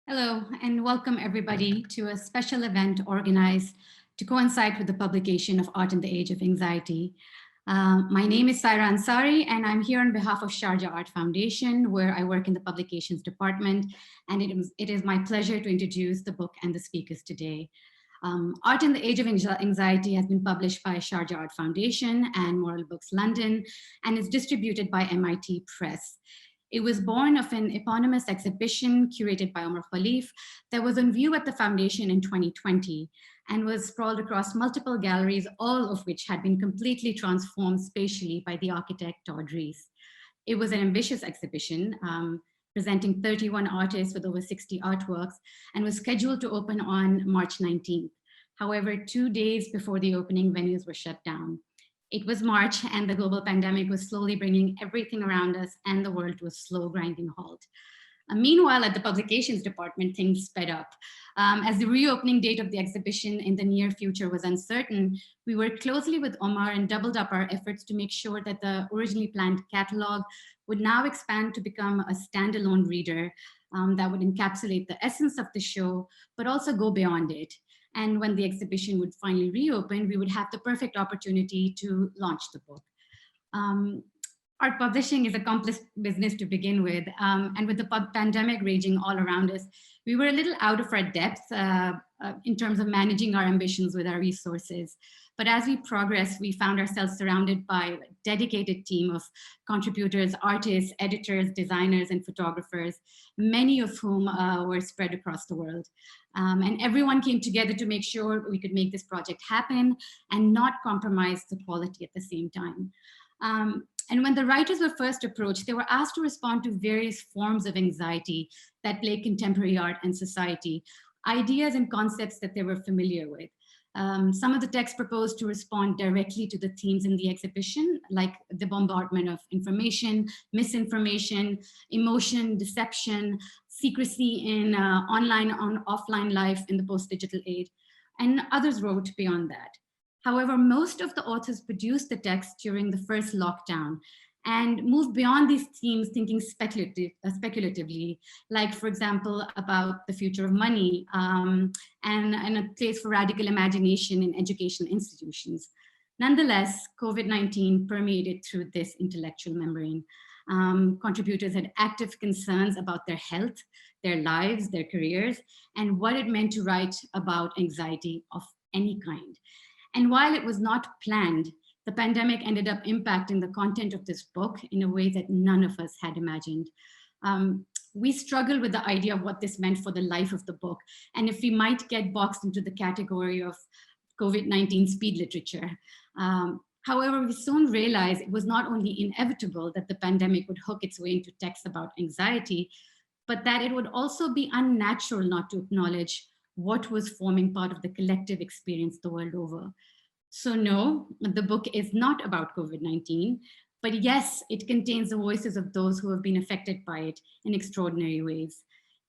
Hello, and welcome everybody to a special event organized to coincide with the publication of Art in the Age of Anxiety. My name is Saira Ansari, and I'm here on behalf of Sharjah Art Foundation, where I work in the publications department, and it is my pleasure to introduce the book and the speakers today. Art in the Age of Anxiety has been published by Sharjah Art Foundation and Moral Books London, and is distributed by MIT Press. It was born of an eponymous exhibition curated by Omar Kholeif that was on view at the foundation in 2020 and was sprawled across multiple galleries, all of which had been completely transformed spatially by the architect Todd Rees. It was an ambitious exhibition, presenting 31 artists with over 60 artworks, and was scheduled to open on March 19th. However, 2 days before the opening, venues were shut down. It was March, and the global pandemic was slowly bringing everything around us and the world to a slow grinding halt. Meanwhile, at the publications department, things sped up. As the reopening date of the exhibition in the near future was uncertain, we worked closely with Omar and doubled up our efforts to make sure that the originally planned catalog would now expand to become a standalone reader that would encapsulate the essence of the show, but also go beyond it. And when the exhibition would finally reopen, we would have the perfect opportunity to launch the book. Art publishing is a complex business to begin with, and with the pandemic raging all around us, we were a little out of our depth in terms of managing our ambitions with our resources. But as we progressed, we found ourselves surrounded by a dedicated team of contributors, artists, editors, designers, and photographers, many of whom were spread across the world. And everyone came together to make sure we could make this project happen and not compromise the quality at the same time. And when the writers were first approached, they were asked to respond to various forms of anxiety that plague contemporary art and society, ideas and concepts that they were familiar with. Some of the texts proposed to respond directly to the themes in the exhibition, like the bombardment of information, misinformation, emotion, deception, secrecy in online and offline life in the post-digital age, and others wrote beyond that. However, most of the authors produced the text during the first lockdown and moved beyond these themes thinking speculatively, like, for example, about the future of money and a place for radical imagination in educational institutions. Nonetheless, COVID-19 permeated through this intellectual membrane. Contributors had active concerns about their health, their lives, their careers, and what it meant to write about anxiety of any kind. And while it was not planned, the pandemic ended up impacting the content of this book in a way that none of us had imagined. We struggled with the idea of what this meant for the life of the book, and if we might get boxed into the category of COVID-19 speed literature. However, we soon realized it was not only inevitable that the pandemic would hook its way into texts about anxiety, but that it would also be unnatural not to acknowledge what was forming part of the collective experience the world over. So no, the book is not about COVID-19, but yes, it contains the voices of those who have been affected by it in extraordinary ways.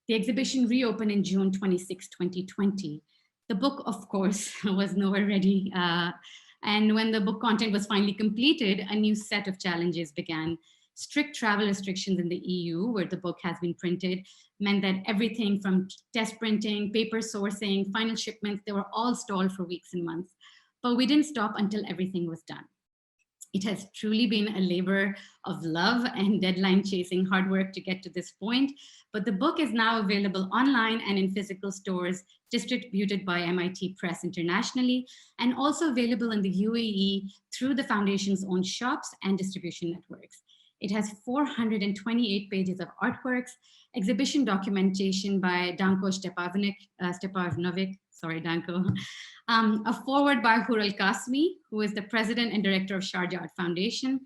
The exhibition reopened in June 26, 2020. The book, of course, was nowhere ready. And when the book content was finally completed, a new set of challenges began. Strict travel restrictions in the EU, where the book has been printed, meant that everything from test printing, paper sourcing, final shipments, they were all stalled for weeks and months. But we didn't stop until everything was done. It has truly been a labor of love and deadline chasing hard work to get to this point. But the book is now available online and in physical stores, distributed by MIT Press internationally, and also available in the UAE through the foundation's own shops and distribution networks. It has 428 pages of artworks, exhibition documentation by Danko Stepavnovic, sorry, Danko, a foreword by Hoor Al Qasimi, who is the president and director of Sharjah Art Foundation,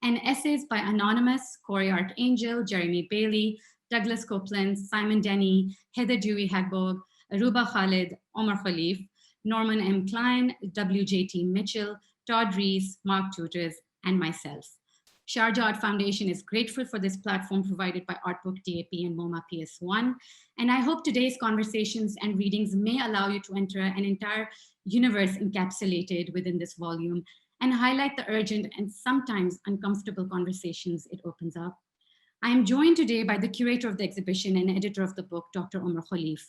and essays by Anonymous, Corey Archangel, Jeremy Bailey, Douglas Copeland, Simon Denny, Heather Dewey-Hagbog, Aruba Khalid, Omar Kholeif, Norman M. Klein, W.J.T. Mitchell, Todd Rees, Mark Tutors, and myself. Sharjah Art Foundation is grateful for this platform provided by Artbook DAP and MoMA PS1. And I hope today's conversations and readings may allow you to enter an entire universe encapsulated within this volume and highlight the urgent and sometimes uncomfortable conversations it opens up. I am joined today by the curator of the exhibition and editor of the book, Dr. Omar Kholeif.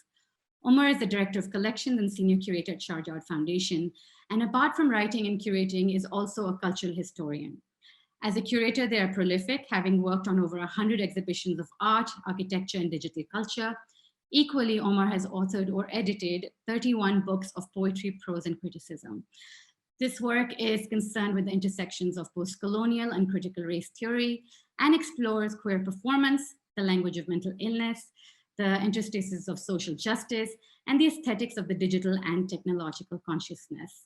Omar is the director of Collections and Senior Curator at Sharjah Art Foundation, and apart from writing and curating, is also a cultural historian. As a curator, they are prolific, having worked on over 100 exhibitions of art, architecture, and digital culture. Equally, Omar has authored or edited 31 books of poetry, prose, and criticism. This work is concerned with the intersections of post-colonial and critical race theory and explores queer performance, the language of mental illness, the interstices of social justice, and the aesthetics of the digital and technological consciousness.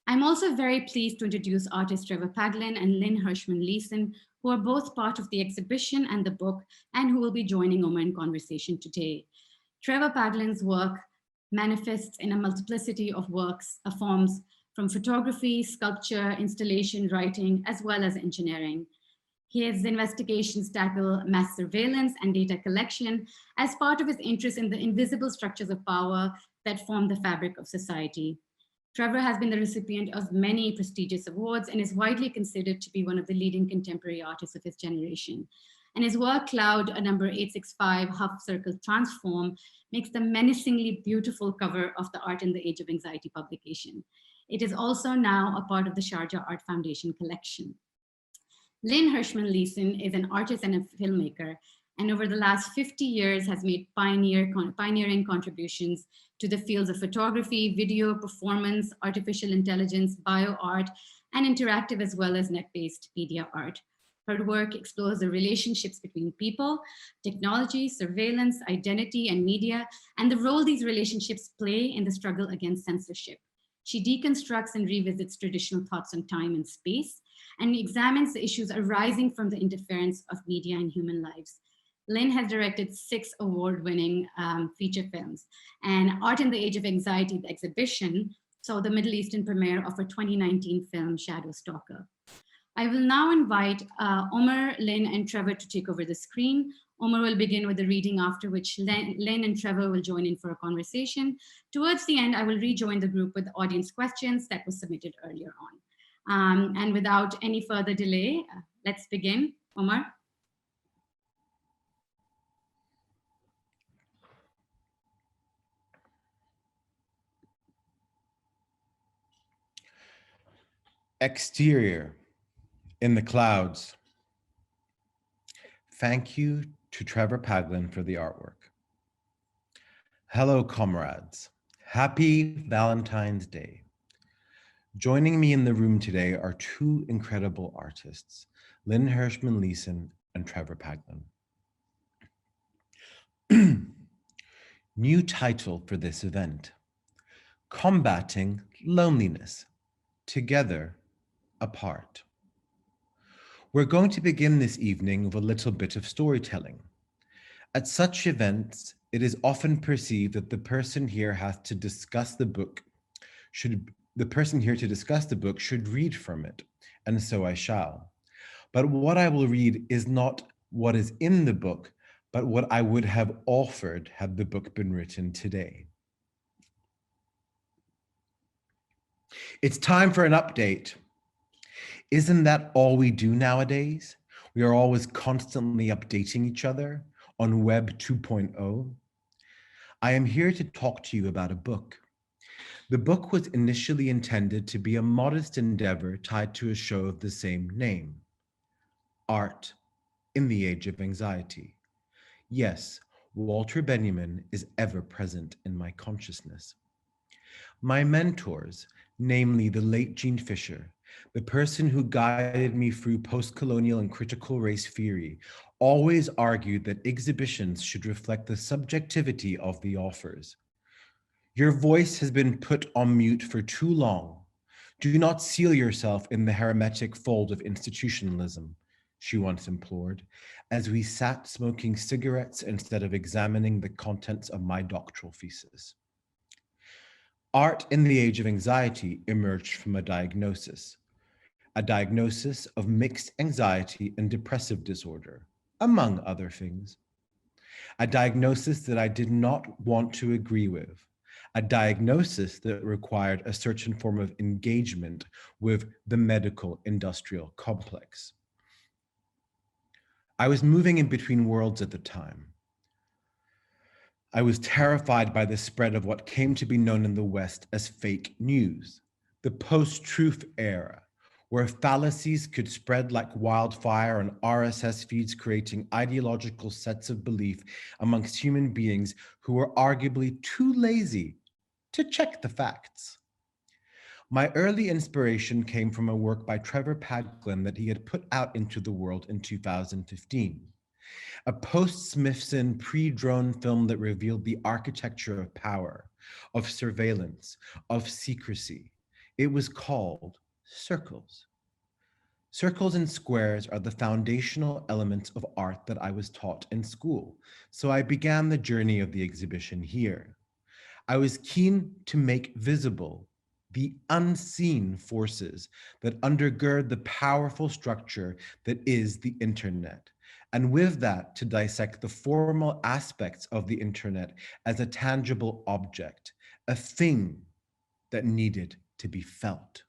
I'm also very pleased to introduce artists Trevor Paglen and Lynn Hershman-Leeson, who are both part of the exhibition and the book, and who will be joining Omar in conversation today. Trevor Paglen's work manifests in a multiplicity of forms, from photography, sculpture, installation, writing, as well as engineering. His investigations tackle mass surveillance and data collection as part of his interest in the invisible structures of power that form the fabric of society. Trevor has been the recipient of many prestigious awards and is widely considered to be one of the leading contemporary artists of his generation. And his work, Cloud, a number 865 Huff Circle Transform, makes the menacingly beautiful cover of the Art in the Age of Anxiety publication. It is also now a part of the Sharjah Art Foundation collection. Lynn Hershman-Leeson is an artist and a filmmaker, and over the last 50 years has made pioneering contributions to the fields of photography, video, performance, artificial intelligence, bioart, and interactive as well as net-based media art. Her work explores the relationships between people, technology, surveillance, identity, and media, and the role these relationships play in the struggle against censorship. She deconstructs and revisits traditional thoughts on time and space, and examines the issues arising from the interference of media in human lives. Lynn has directed 6 award-winning feature films, and Art in the Age of Anxiety, the exhibition, saw the Middle Eastern premiere of her 2019 film, Shadow Stalker. I will now invite Omar, Lynn, and Trevor to take over the screen. Omar will begin with the reading, after which Lynn and Trevor will join in for a conversation. Towards the end, I will rejoin the group with the audience questions that was submitted earlier on. And without any further delay, let's begin. Omar. Exterior, in the clouds. Thank you to Trevor Paglen for the artwork. Hello, comrades. Happy Valentine's Day. Joining me in the room today are 2 incredible artists, Lynn Hershman-Leeson and Trevor Paglen. New title for this event: Combating Loneliness, Together, Apart. We're going to begin this evening with a little bit of storytelling. At such events, it is often perceived that the person here to discuss the book should read from it, and so I shall. But what I will read is not what is in the book, but what I would have offered had the book been written today. It's time for an update. Isn't that all we do nowadays? We are always constantly updating each other on Web 2.0. I am here to talk to you about a book. The book was initially intended to be a modest endeavor tied to a show of the same name, Art in the Age of Anxiety. Yes, Walter Benjamin is ever present in my consciousness. My mentors, namely the late Jean Fisher, the person who guided me through post-colonial and critical race theory, always argued that exhibitions should reflect the subjectivity of the authors. Your voice has been put on mute for too long. Do not seal yourself in the hermetic fold of institutionalism, she once implored, as we sat smoking cigarettes instead of examining the contents of my doctoral thesis. Art in the Age of Anxiety emerged from a diagnosis of mixed anxiety and depressive disorder, among other things. A diagnosis that I did not want to agree with, a diagnosis that required a certain form of engagement with the medical industrial complex. I was moving in between worlds at the time. I was terrified by the spread of what came to be known in the West as fake news, the post-truth era, where fallacies could spread like wildfire on RSS feeds, creating ideological sets of belief amongst human beings who were arguably too lazy to check the facts. My early inspiration came from a work by Trevor Paglen that he had put out into the world in 2015. A post-Smithson pre-drone film that revealed the architecture of power, of surveillance, of secrecy. It was called Circles. Circles and squares are the foundational elements of art that I was taught in school, so I began the journey of the exhibition here. I was keen to make visible the unseen forces that undergird the powerful structure that is the internet. And with that, to dissect the formal aspects of the internet as a tangible object, a thing that needed to be felt.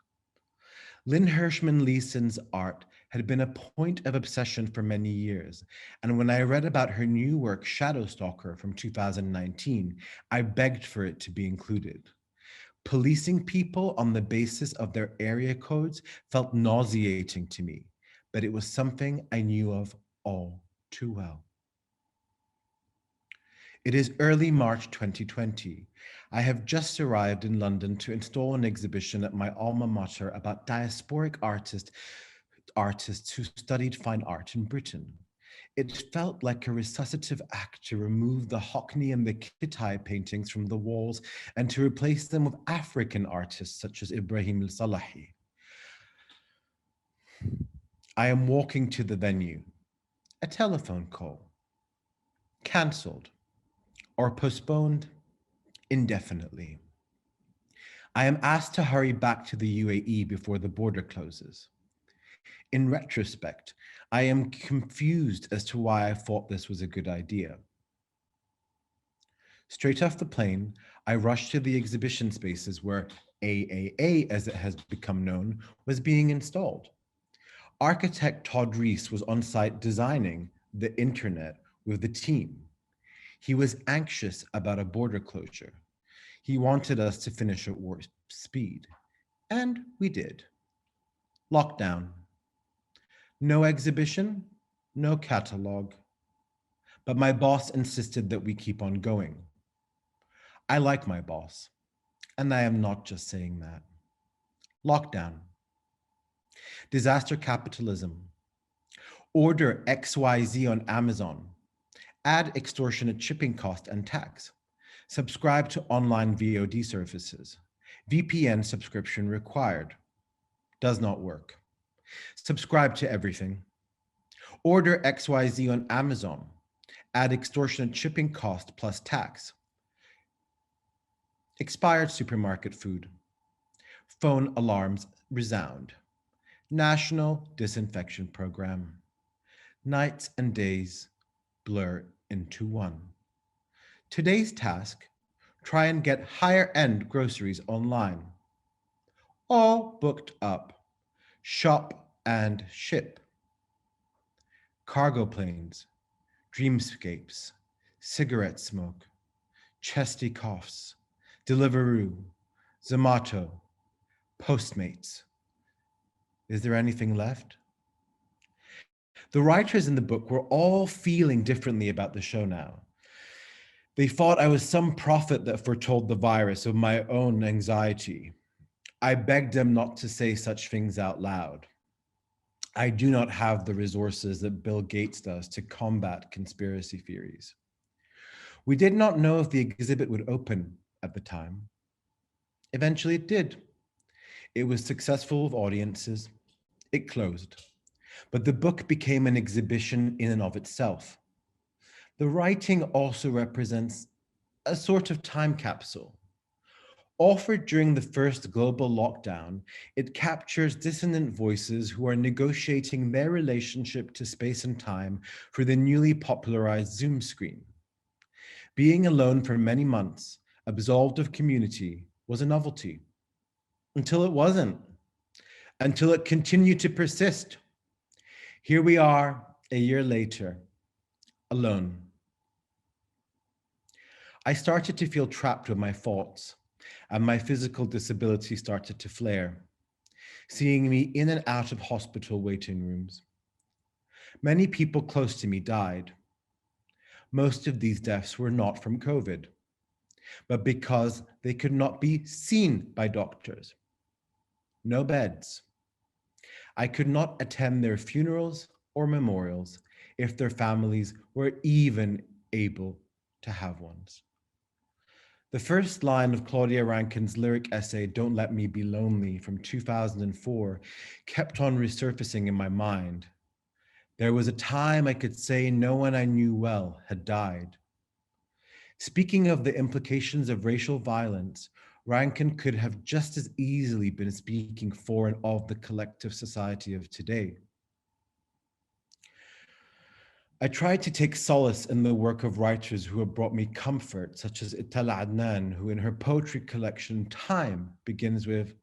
Lynn Hershman-Leeson's art had been a point of obsession for many years, and when I read about her new work, Shadowstalker, from 2019, I begged for it to be included. Policing people on the basis of their area codes felt nauseating to me, but it was something I knew of all too well. It is early March 2020. I have just arrived in London to install an exhibition at my alma mater about diasporic artists who studied fine art in Britain. It felt like a resuscitative act to remove the Hockney and the Kittai paintings from the walls and to replace them with African artists such as Ibrahim al-Salahi. I am walking to the venue. A telephone call. Cancelled or postponed indefinitely. I am asked to hurry back to the UAE before the border closes. In retrospect, I am confused as to why I thought this was a good idea. Straight off the plane, I rushed to the exhibition spaces where AAA, as it has become known, was being installed. Architect Todd Rees was on site designing the internet with the team. He was anxious about a border closure. He wanted us to finish at warp speed, and we did. Lockdown. No exhibition, no catalog. But my boss insisted that we keep on going. I like my boss, and I am not just saying that. Lockdown. Disaster capitalism. Order XYZ on Amazon. Add extortionate shipping cost and tax. Subscribe to online VOD services. VPN subscription required. Does not work. Subscribe to everything. Order XYZ on Amazon. Add extortionate shipping cost plus tax. Expired supermarket food. Phone alarms resound. National disinfection program. Nights and days blur into one. Today's task, try and get higher end groceries online. All booked up. Shop and ship. Cargo planes, dreamscapes, cigarette smoke, chesty coughs, Deliveroo, Zomato, Postmates. Is there anything left? The writers in the book were all feeling differently about the show now. They thought I was some prophet that foretold the virus of my own anxiety. I begged them not to say such things out loud. I do not have the resources that Bill Gates does to combat conspiracy theories. We did not know if the exhibit would open at the time. Eventually it did. It was successful with audiences. It closed. But the book became an exhibition in and of itself. The writing also represents a sort of time capsule. Offered during the first global lockdown, it captures dissonant voices who are negotiating their relationship to space and time through the newly popularized Zoom screen. Being alone for many months, absolved of community, was a novelty. Until it wasn't. Until it continued to persist. Here we are, A year later, alone. I started to feel trapped with my thoughts, and my physical disability started to flare, seeing me in and out of hospital waiting rooms. Many people close to me died. Most of these deaths were not from COVID, but because they could not be seen by doctors. No beds. I could not attend their funerals or memorials if their families were even able to have ones. The first line of Claudia Rankine's lyric essay, Don't Let Me Be Lonely, from 2004, kept on resurfacing in my mind. There was a time I could say no one I knew well had died. Speaking of the implications of racial violence, Rankine could have just as easily been speaking for and of the collective society of today. I tried to take solace in the work of writers who have brought me comfort, such as Itala Adnan, who in her poetry collection Time begins with,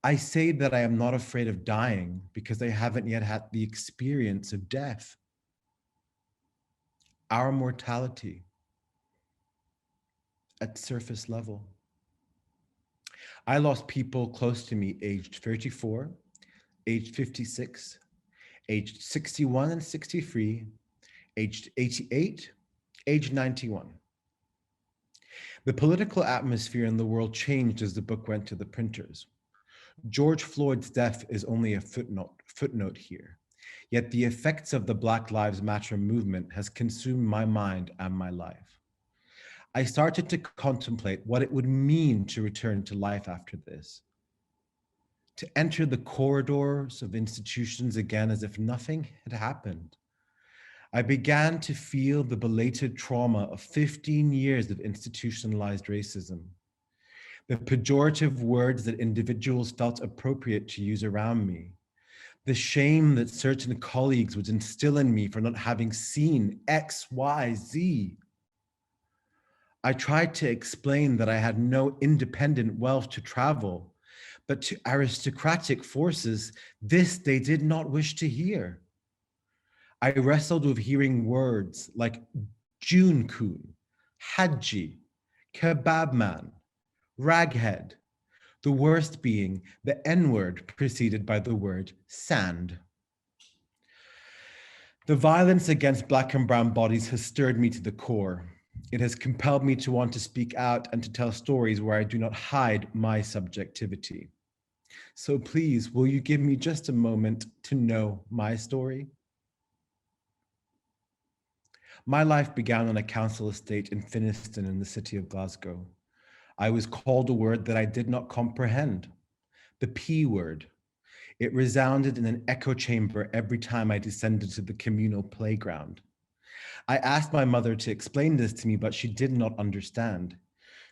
I say that I am not afraid of dying because I haven't yet had the experience of death. Our mortality at surface level. I lost people close to me aged 34, aged 56, aged 61 and 63, aged 88, aged 91. The political atmosphere in the world changed as the book went to the printers. George Floyd's death is only a footnote here, yet the effects of the Black Lives Matter movement has consumed my mind and my life. I started to contemplate what it would mean to return to life after this, to enter the corridors of institutions again as if nothing had happened. I began to feel the belated trauma of 15 years of institutionalized racism, the pejorative words that individuals felt appropriate to use around me, the shame that certain colleagues would instill in me for not having seen X, Y, Z. I tried to explain that I had no independent wealth to travel, but to aristocratic forces, this they did not wish to hear. I wrestled with hearing words like June Kun, Haji, Kebab Man, Raghead, the worst being the N-word preceded by the word sand. The violence against Black and brown bodies has stirred me to the core. It has compelled me to want to speak out and to tell stories where I do not hide my subjectivity. So please, will you give me just a moment to know my story? My life began on a council estate in Finnieston in the city of Glasgow. I was called a word that I did not comprehend, the P word. It resounded in an echo chamber every time I descended to the communal playground. I asked my mother to explain this to me, but she did not understand.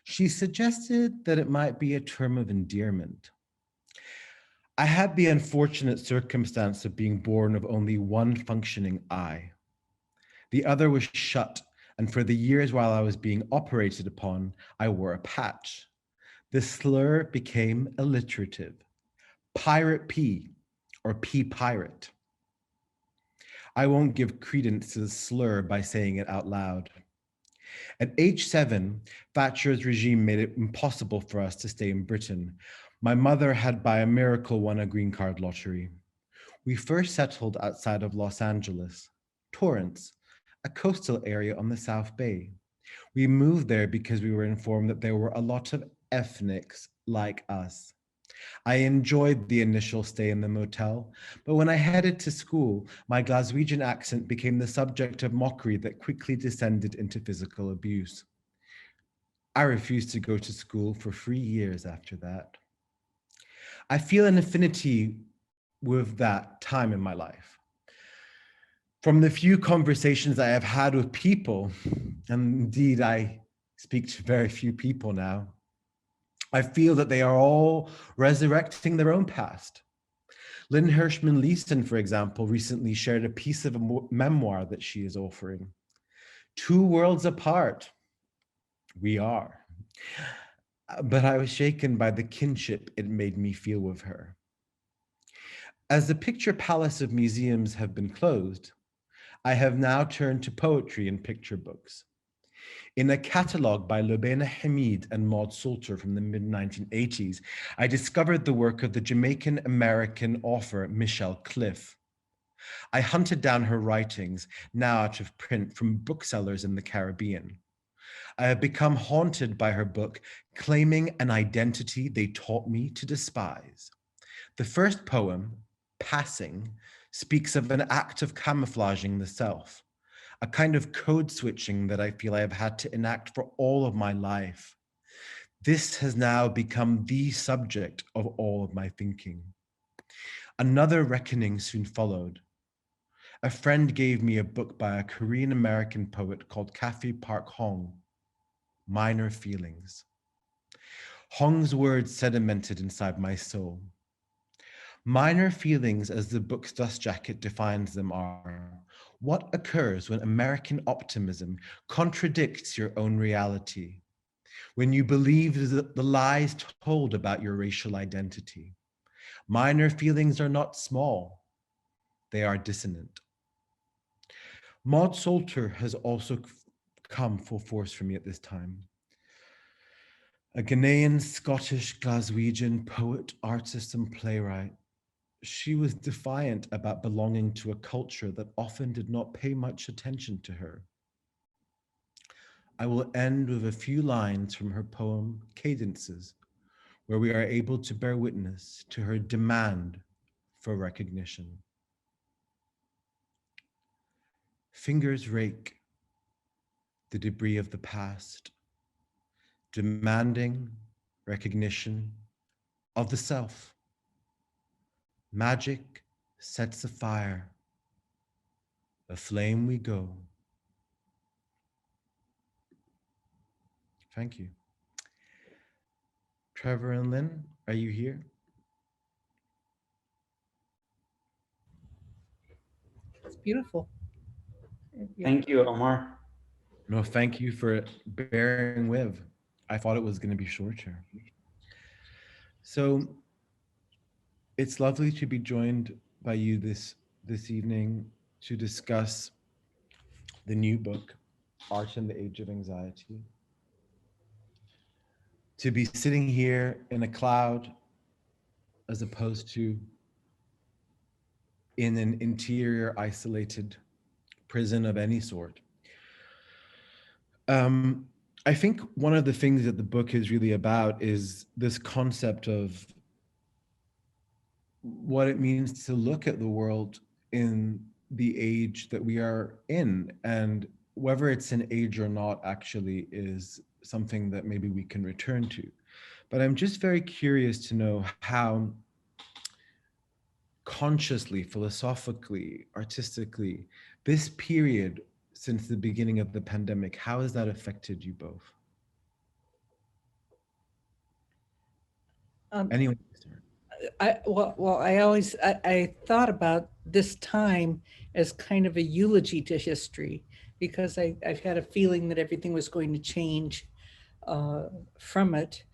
She suggested that it might be a term of endearment. I had the unfortunate circumstance of being born of only one functioning eye. The other was shut, and for the years while I was being operated upon, I wore a patch. The slur became alliterative. Pirate P, or P pirate. I won't give credence to the slur by saying it out loud. At age 7, Thatcher's regime made it impossible for us to stay in Britain. My mother had by a miracle won a green card lottery. We first settled outside of Los Angeles, Torrance, a coastal area on the South Bay. We moved there because we were informed that there were a lot of ethnics like us. I enjoyed the initial stay in the motel, but when I headed to school, my Glaswegian accent became the subject of mockery that quickly descended into physical abuse. I refused to go to school for 3 years after that. I feel an affinity with that time in my life. From the few conversations I have had with people, and indeed I speak to very few people now, I feel that they are all resurrecting their own past. Lynn Hershman-Leeson, for example, recently shared a piece of a memoir that she is offering. 2 worlds apart, we are. But I was shaken by the kinship it made me feel with her. As the picture palace of museums have been closed, I have now turned to poetry and picture books. In a catalogue by Lubena Hamid and Maud Salter from the mid-1980s, I discovered the work of the Jamaican-American author Michelle Cliff. I hunted down her writings, now out of print, from booksellers in the Caribbean. I have become haunted by her book, claiming an identity they taught me to despise. The first poem, Passing, speaks of an act of camouflaging the self, a kind of code switching that I feel I have had to enact for all of my life. This has now become the subject of all of my thinking. Another reckoning soon followed. A friend gave me a book by a Korean-American poet called Kathy Park Hong, Minor Feelings. Hong's words sedimented inside my soul. Minor feelings, as the book's dust jacket defines them, are what occurs when American optimism contradicts your own reality, when you believe the lies told about your racial identity. Minor feelings are not small, they are dissonant. Maud Salter has also come full force for me at this time. A Ghanaian, Scottish, Glaswegian poet, artist, and playwright. She was defiant about belonging to a culture that often did not pay much attention to her. I will end with a few lines from her poem, Cadences, where we are able to bear witness to her demand for recognition. Fingers rake the debris of the past, demanding recognition of the self. Magic sets afire, aflame we go. Thank you. Trevor and Lynn, are you here? It's beautiful. Thank you, Omar. No, thank you for bearing with. I thought it was going to be shorter. So it's lovely to be joined by you this evening to discuss the new book, Art in the Age of Anxiety. To be sitting here in a cloud as opposed to in an interior isolated prison of any sort. I think one of the things that the book is really about is this concept of what it means to look at the world in the age that we are in, and whether it's an age or not actually is something that maybe we can return to. But I'm just very curious to know how consciously, philosophically, artistically, this period since the beginning of the pandemic, how has that affected you both? Anyone? I thought about this time as kind of a eulogy to history, because I've had a feeling that everything was going to change from it.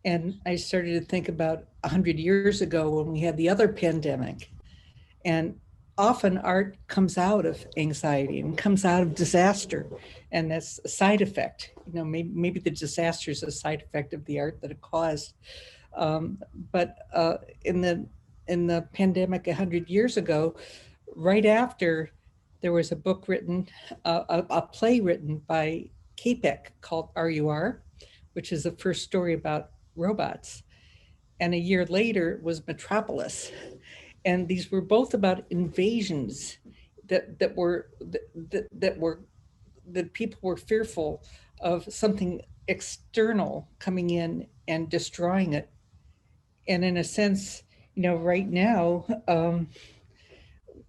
And I started to think about 100 years ago when we had the other pandemic. And often art comes out of anxiety and comes out of disaster. And that's a side effect. You know, maybe the disaster is a side effect of the art that it caused. But in the pandemic 100 years ago, right after, there was a book written, a play written by Capek called RUR, which is the first story about robots. And a year later was Metropolis. And these were both about invasions that people were fearful of something external coming in and destroying it. And in a sense, you know, right now,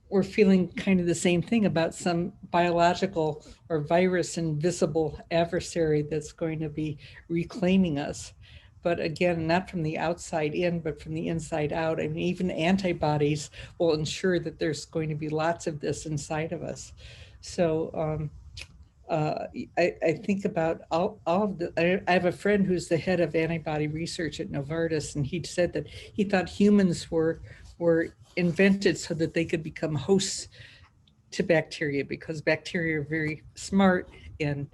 we're feeling kind of the same thing about some biological or virus invisible adversary that's going to be reclaiming us. But again, not from the outside in, but from the inside out. I mean, even antibodies will ensure that there's going to be lots of this inside of us. So I think about all of the, I have a friend who's the head of antibody research at Novartis, and he said that he thought humans were invented so that they could become hosts to bacteria, because bacteria are very smart and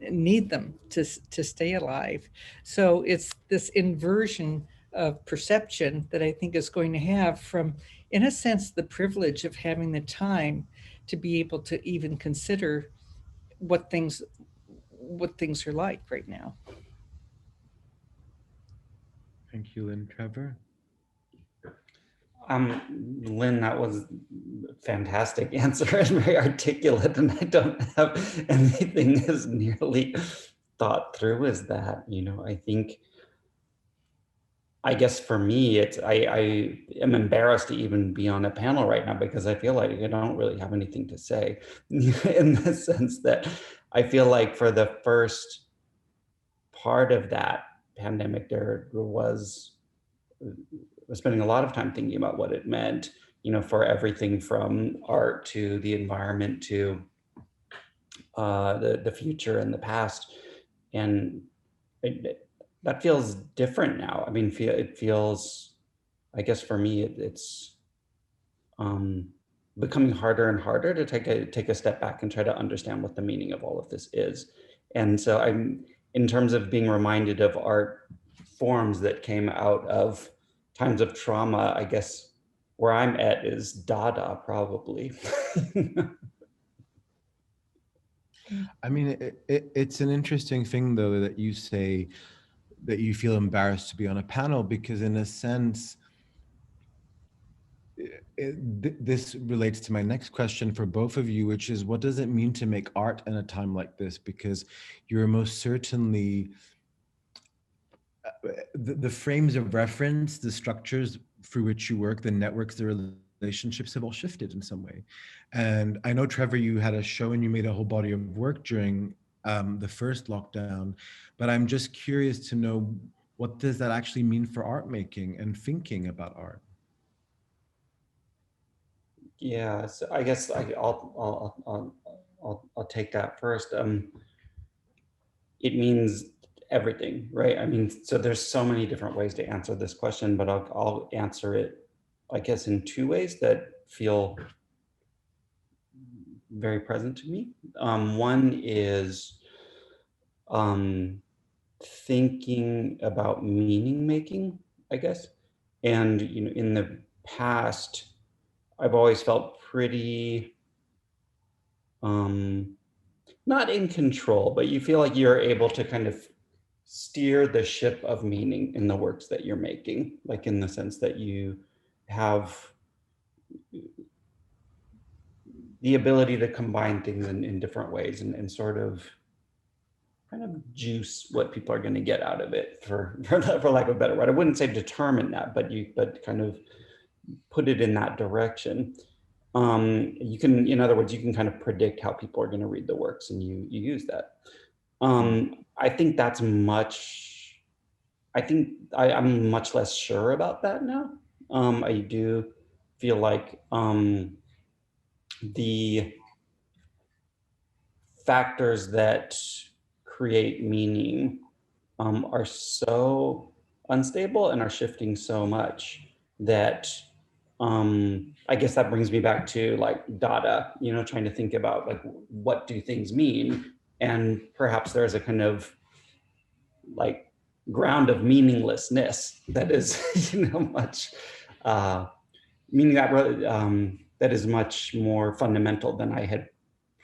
need them to stay alive. So it's this inversion of perception that I think is going to have from, in a sense, the privilege of having the time to be able to even consider what things are like right now. Thank you, Lynn. Trevor? Lynn, that was a fantastic answer and very articulate, and I don't have anything as nearly thought through as that. You know, I guess for me, I am embarrassed to even be on a panel right now because I feel like I don't really have anything to say in the sense that I feel like for the first part of that pandemic, there was spending a lot of time thinking about what it meant, you know, for everything from art to the environment to the future and the past. And that feels different now. I mean, it feels, I guess for me, it's becoming harder and harder to take a step back and try to understand what the meaning of all of this is. And so in terms of being reminded of art forms that came out of times of trauma, I guess where I'm at is Dada, probably. I mean, it's an interesting thing, though, that you say that you feel embarrassed to be on a panel, because in a sense, this relates to my next question for both of you, which is, what does it mean to make art in a time like this? Because you're most certainly, the frames of reference, the structures through which you work, the networks, the relationships have all shifted in some way. And I know, Trevor, you had a show and you made a whole body of work during the first lockdown, but I'm just curious to know, what does that actually mean for art making and thinking about art? Yeah, so I guess I'll take that first. It means everything, right? I mean, so there's so many different ways to answer this question, but I'll answer it, I guess, in two ways that feel very present to me. One is thinking about meaning making, I guess. And you know, in the past, I've always felt pretty not in control, but you feel like you're able to kind of steer the ship of meaning in the works that you're making, like in the sense that you have the ability to combine things in different ways and sort of kind of juice what people are going to get out of it, for lack of a better word. I wouldn't say determine that, but kind of put it in that direction. You can, in other words, you can kind of predict how people are going to read the works, and you use that. I think that's much, I'm much less sure about that now. I do feel like the factors that create meaning are so unstable and are shifting so much that I guess that brings me back to like Dada, you know, trying to think about like, what do things mean? And perhaps there's a kind of like ground of meaninglessness that is, you know, much, meaning that that is much more fundamental than I had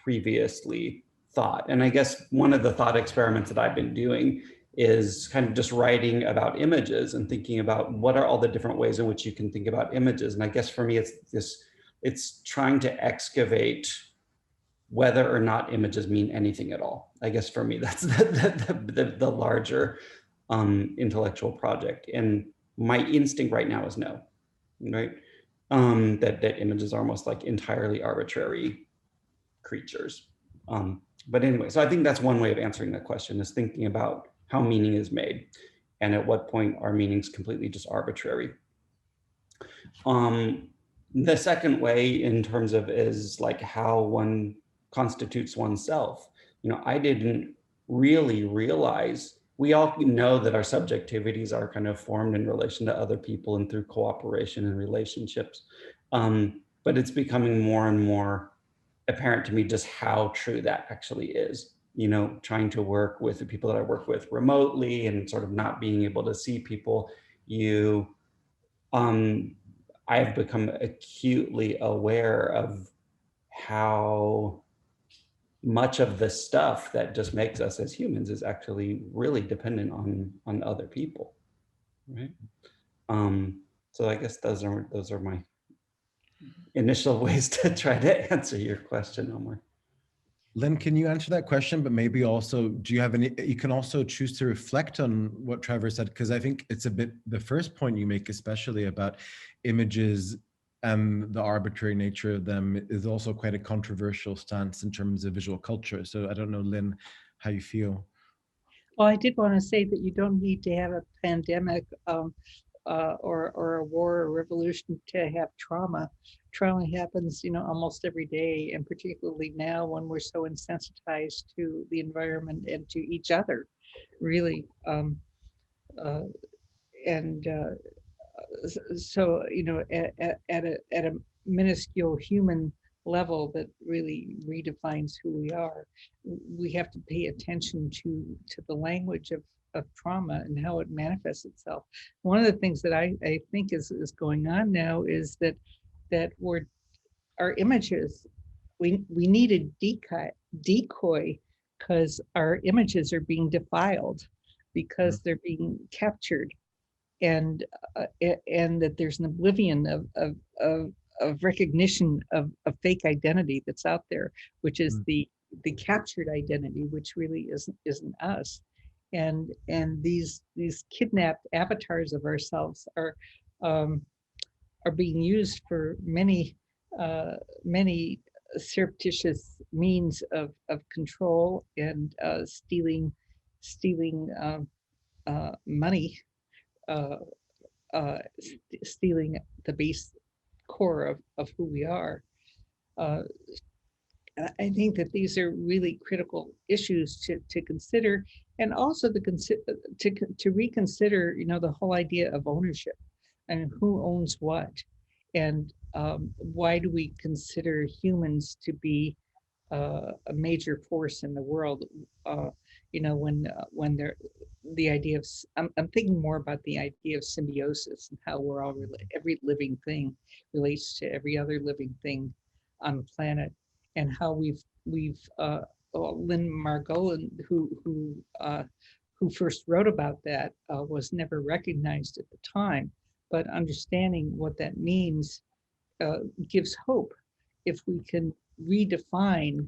previously thought. And I guess one of the thought experiments that I've been doing is kind of just writing about images and thinking about what are all the different ways in which you can think about images. And I guess for me, it's trying to excavate whether or not images mean anything at all. I guess for me, that's the larger intellectual project. And my instinct right now is no, right? That images are almost like entirely arbitrary creatures. But anyway, so I think that's one way of answering that question, is thinking about how meaning is made and at what point are meanings completely just arbitrary. The second way in terms of is like how one constitutes oneself. You know, I didn't really realize, we all know that our subjectivities are kind of formed in relation to other people and through cooperation and relationships. But it's becoming more and more apparent to me just how true that actually is. You know, trying to work with the people that I work with remotely and sort of not being able to see people, I've become acutely aware of how much of the stuff that just makes us as humans is actually really dependent on other people, right? So I guess those are my initial ways to try to answer your question, Omar. Lynn, can you answer that question? But maybe also, do you have any, you can also choose to reflect on what Trevor said, because I think it's a bit, the first point you make, especially about images and the arbitrary nature of them, is also quite a controversial stance in terms of visual culture. So I don't know, Lynn, how you feel. Well, I did want to say that you don't need to have a pandemic or a war or revolution to have trauma. Trauma happens, almost every day, and particularly now when we're so insensitized to the environment and to each other, really. So, at a minuscule human level that really redefines who we are, we have to pay attention to the language of trauma and how it manifests itself. One of the things that I think is going on now is that our images, we need a decoy because our images are being defiled, because they're being captured, and that there's an oblivion of recognition of a fake identity that's out there, which is the captured identity, which really isn't us. And these kidnapped avatars of ourselves are being used for many surreptitious means of control and stealing money, stealing the base core of who we are. I think that these are really critical issues to consider, and also to reconsider, the whole idea of ownership and who owns what, and why do we consider humans to be a major force in the world? When they're the idea of, I'm thinking more about the idea of symbiosis and how we're all every living thing relates to every other living thing on the planet, and how we've Lynn Margolin, who first wrote about that, was never recognized at the time, but understanding what that means gives hope. If we can redefine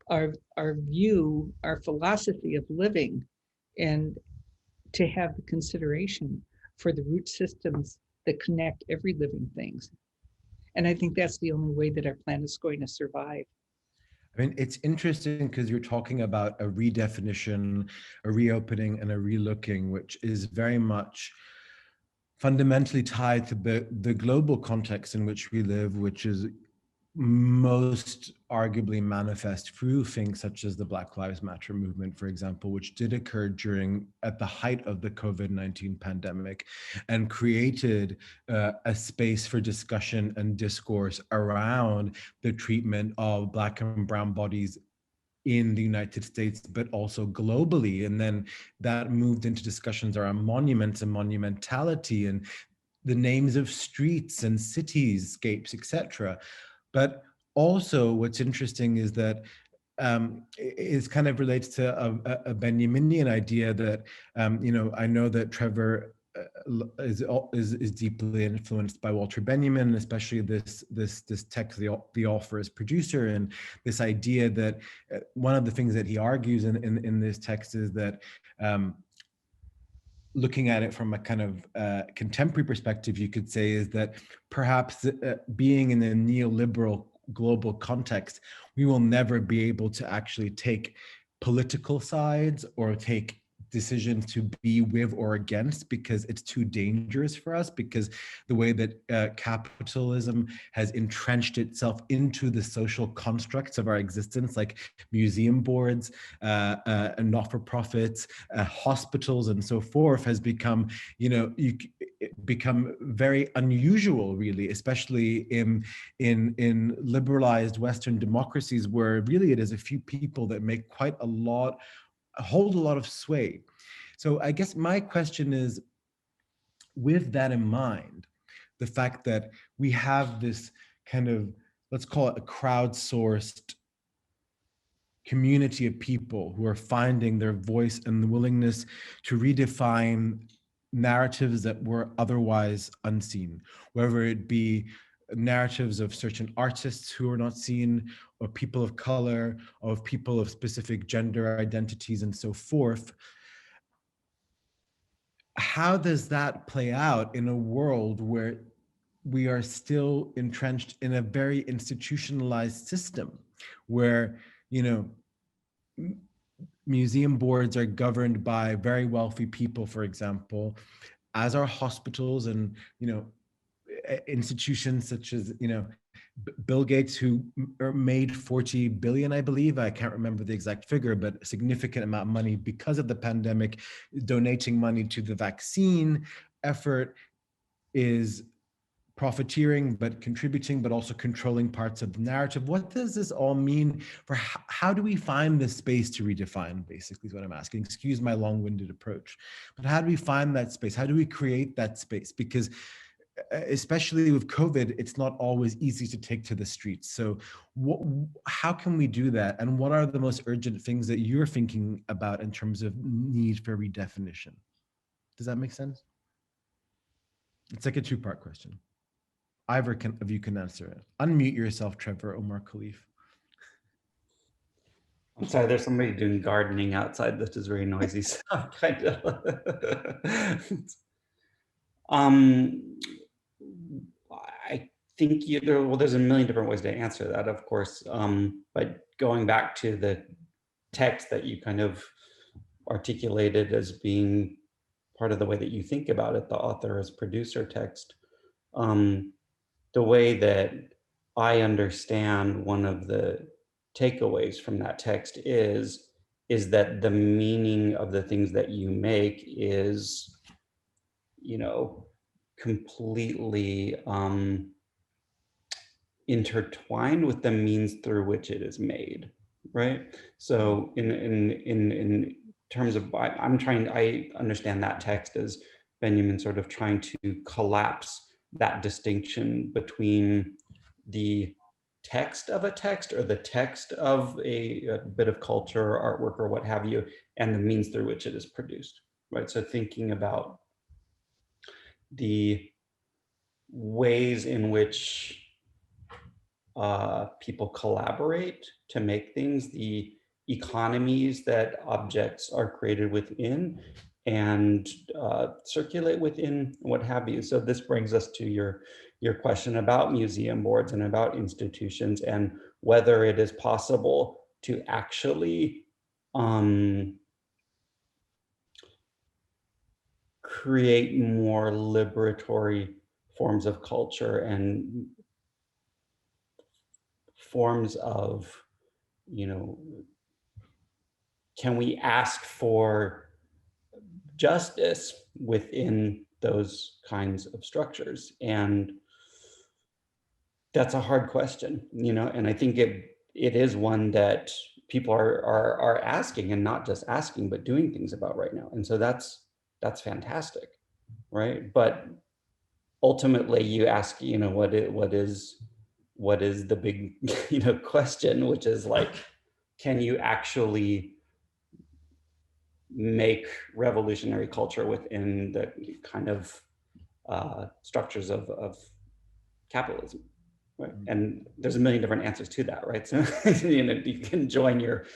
our view, our philosophy of living, and to have the consideration for the root systems that connect every living things. And I think that's the only way that our planet's going to survive. I mean, it's interesting because you're talking about a redefinition, a reopening, and a relooking, which is very much fundamentally tied to the global context in which we live, which is most arguably manifest through things such as the Black Lives Matter movement, for example, which did occur at the height of the COVID-19 pandemic, and created a space for discussion and discourse around the treatment of Black and brown bodies in the United States, but also globally. And then that moved into discussions around monuments and monumentality and the names of streets and cityscapes, etc. But also what's interesting is that it kind of relates to a Benjaminian idea that, I know that Trevor is deeply influenced by Walter Benjamin, especially this text, the author as producer, and this idea that one of the things that he argues in this text is that looking at it from a kind of contemporary perspective, you could say, is that perhaps being in a neoliberal global context, we will never be able to actually take political sides or take decisions to be with or against because it's too dangerous for us, because the way that capitalism has entrenched itself into the social constructs of our existence, like museum boards, not-for-profits, hospitals, and so forth, has become, become very unusual, really, especially in liberalized Western democracies, where really it is a few people that make hold a lot of sway. So I guess my question is, with that in mind, the fact that we have this kind of, let's call it a crowdsourced community of people who are finding their voice and the willingness to redefine narratives that were otherwise unseen, whether it be narratives of certain artists who are not seen, or people of color, or of people of specific gender identities, and so forth. How does that play out in a world where we are still entrenched in a very institutionalized system, where, museum boards are governed by very wealthy people, for example, as are hospitals and, institutions such as, Bill Gates, who made 40 billion, I believe, I can't remember the exact figure, but a significant amount of money because of the pandemic, donating money to the vaccine effort, is profiteering, but contributing, but also controlling parts of the narrative. What does this all mean for how do we find this space to redefine, basically, is what I'm asking. Excuse my long-winded approach, but how do we find that space? How do we create that space? Because especially with COVID, it's not always easy to take to the streets. So how can we do that? And what are the most urgent things that you're thinking about in terms of need for redefinition? Does that make sense? It's like a two-part question. Either of you can answer it. Unmute yourself, Trevor. Omar Kholeif. I'm sorry, there's somebody doing gardening outside that is very noisy, so I'm kind of I think there's a million different ways to answer that, of course. But going back to the text that you kind of articulated as being part of the way that you think about it, the author as producer text, the way that I understand one of the takeaways from that text is that the meaning of the things that you make is, completely intertwined with the means through which it is made, right? So in terms of, I understand that text as Benjamin sort of trying to collapse that distinction between the text of a text, or the text of a bit of culture or artwork or what have you, and the means through which it is produced, right? So thinking about the ways in which people collaborate to make things, the economies that objects are created within and circulate within, what have you. So this brings us to your question about museum boards and about institutions, and whether it is possible to actually create more liberatory forms of culture and forms of, can we ask for justice within those kinds of structures? And that's a hard question, and I think it is one that people are asking, and not just asking, but doing things about right now. And so that's fantastic, right? But ultimately you ask, what is the big, question, which is like, can you actually make revolutionary culture within the kind of structures of capitalism, right? And there's a million different answers to that, right? So you can join your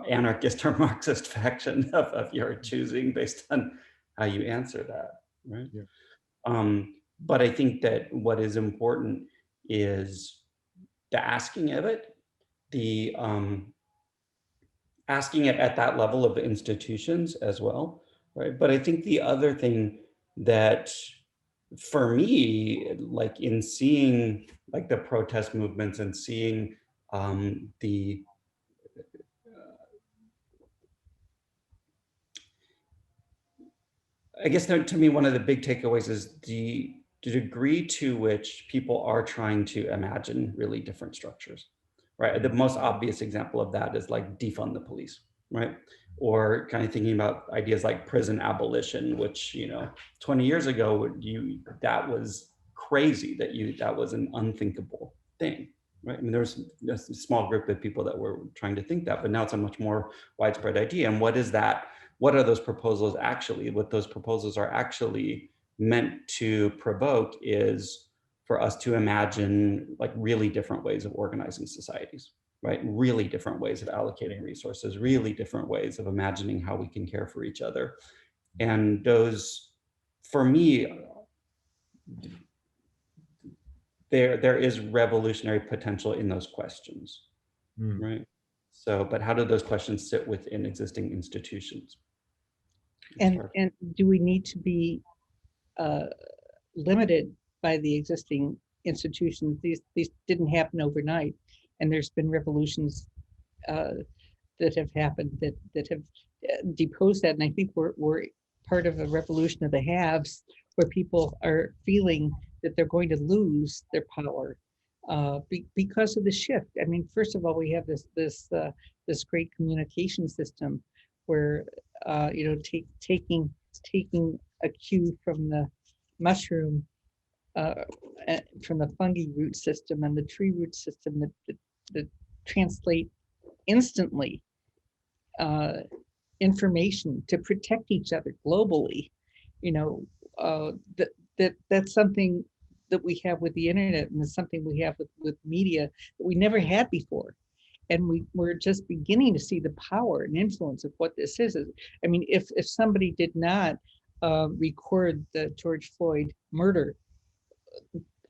anarchist or Marxist faction of your choosing based on how you answer that, right? Yeah. But I think that what is important is the asking of it, the asking it at that level of institutions as well, right? But I think the other thing that for me, like in seeing like the protest movements and seeing the I guess to me, one of the big takeaways is the degree to which people are trying to imagine really different structures, right? The most obvious example of that is like defund the police, right? Or kind of thinking about ideas like prison abolition, which, 20 years ago, that was crazy that was an unthinkable thing, right? I mean, there was a small group of people that were trying to think that, but now it's a much more widespread idea. And what is that? What are those proposals actually? What those proposals are actually meant to provoke is for us to imagine like really different ways of organizing societies, right? Really different ways of allocating resources, really different ways of imagining how we can care for each other. And those, for me, there is revolutionary potential in those questions, right? So, but how do those questions sit within existing institutions? And do we need to be limited by the existing institutions? These didn't happen overnight, and there's been revolutions that have happened that have deposed that. And I think we're part of a revolution of the haves, where people are feeling that they're going to lose their power because of the shift. I mean, first of all, we have this great communication system where taking a cue from the mushroom, from the fungi root system and the tree root system that translate instantly information to protect each other globally. That's something that we have with the internet, and it's something we have with media that we never had before. And we're just beginning to see the power and influence of what this is. I mean, if somebody did not record the George Floyd murder,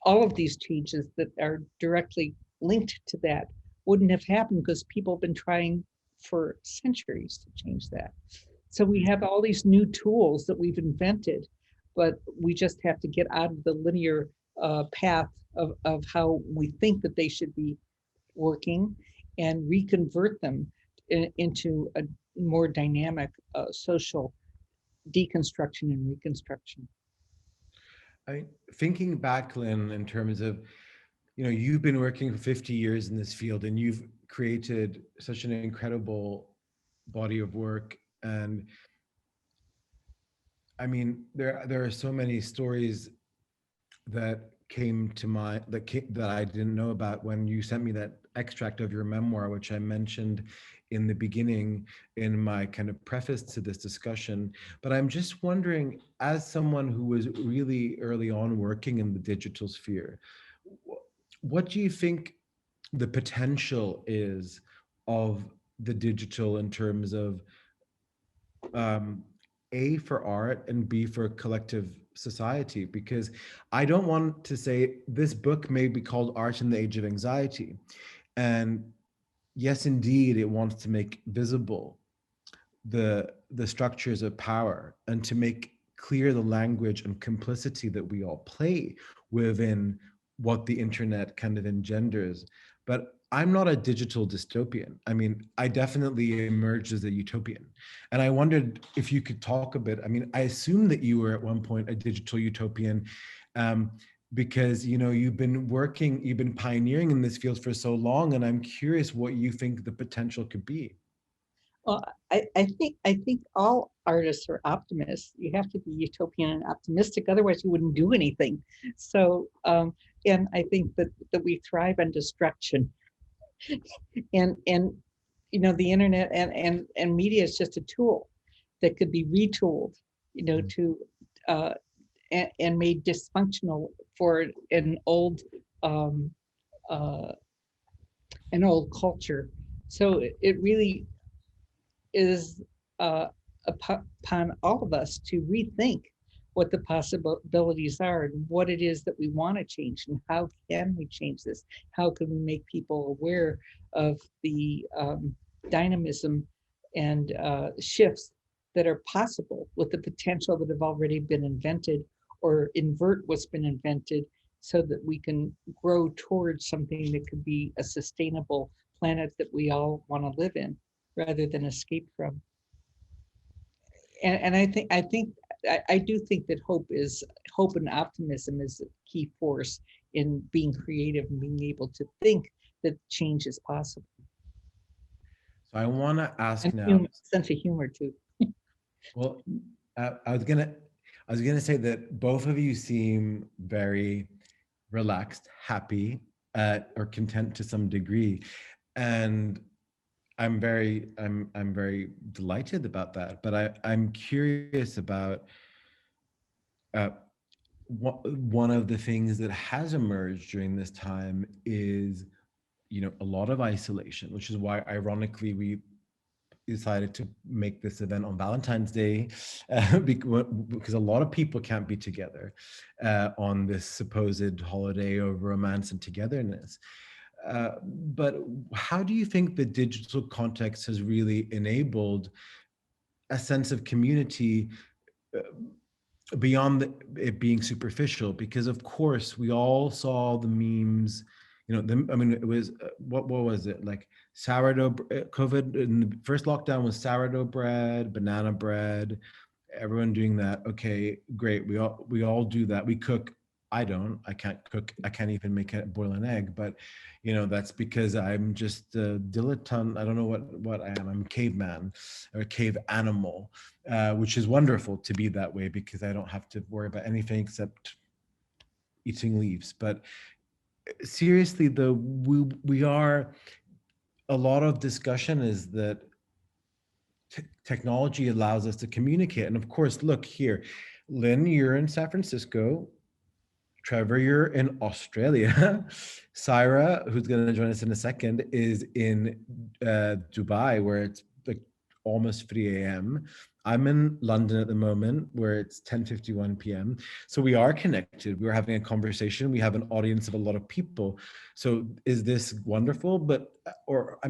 all of these changes that are directly linked to that wouldn't have happened, because people have been trying for centuries to change that. So we have all these new tools that we've invented, but we just have to get out of the linear path of how we think that they should be working and reconvert them into a more dynamic social deconstruction and reconstruction. Thinking back, Lynn, in terms of, you've been working for 50 years in this field, and you've created such an incredible body of work. And I mean, there are so many stories that came to mind that I didn't know about when you sent me that extract of your memoir, which I mentioned in the beginning in my kind of preface to this discussion. But I'm just wondering, as someone who was really early on working in the digital sphere, what do you think the potential is of the digital in terms of A, for art, and B, for collective society? Because I don't want to say this book may be called Art in the Age of Anxiety. And yes, indeed, it wants to make visible the structures of power and to make clear the language and complicity that we all play within what the internet kind of engenders. But I'm not a digital dystopian. I mean, I definitely emerged as a utopian. And I wondered if you could talk a bit. I mean, I assume that you were at one point a digital utopian, because you've been pioneering in this field for so long, and I'm curious what you think the potential could be. Well, I think all artists are optimists. You have to be utopian and optimistic, otherwise you wouldn't do anything. So, and I think that we thrive on destruction, and the internet and media is just a tool that could be retooled, to and made dysfunctional for an old culture. So it really is upon all of us to rethink what the possibilities are and what it is that we want to change, and how can we change this? How can we make people aware of the dynamism and shifts that are possible with the potential that have already been invented, or invert what's been invented, so that we can grow towards something that could be a sustainable planet that we all want to live in rather than escape from. And I do think that hope and optimism is a key force in being creative and being able to think that change is possible. So I want to ask And now. sense of humor too. Well, I was gonna say that both of you seem very relaxed, happy, or content to some degree, and I'm very delighted about that. But I'm curious about one of the things that has emerged during this time is, a lot of isolation, which is why, ironically, we decided to make this event on Valentine's Day, because a lot of people can't be together on this supposed holiday of romance and togetherness. But how do you think the digital context has really enabled a sense of community beyond it being superficial? Because of course we all saw the memes, it was what was it, like sourdough COVID in the first lockdown was sourdough bread, banana bread, everyone doing that. Okay, great, we all do that. We cook. I can't cook. I can't even boil an egg, but that's because I'm just a dilettante. I don't know what I am. I'm a caveman or a cave animal, which is wonderful to be that way because I don't have to worry about anything except eating leaves. But seriously, though, we are, a lot of discussion is that technology allows us to communicate. And of course, look here, Lynn, you're in San Francisco. Trevor, you're in Australia. Saira, who's going to join us in a second, is in Dubai, where it's like almost 3 a.m. I'm in London at the moment, where it's 10:51 p.m. So we are connected. We're having a conversation. We have an audience of a lot of people. So is this wonderful? Or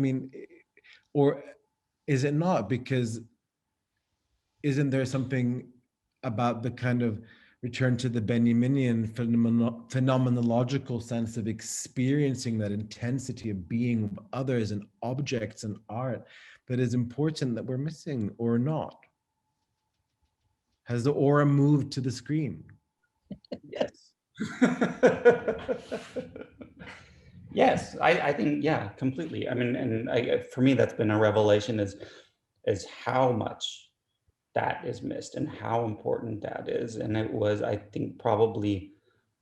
is it not? Because isn't there something about the kind of return to the Benjaminian phenomenological sense of experiencing that intensity of being with others and objects and art that is important, that we're missing, or not? Has the aura moved to the screen? Yes. Yes, I think, yeah, completely. I mean, and for me, that's been a revelation is how much that is missed and how important that is. And it was, I think, probably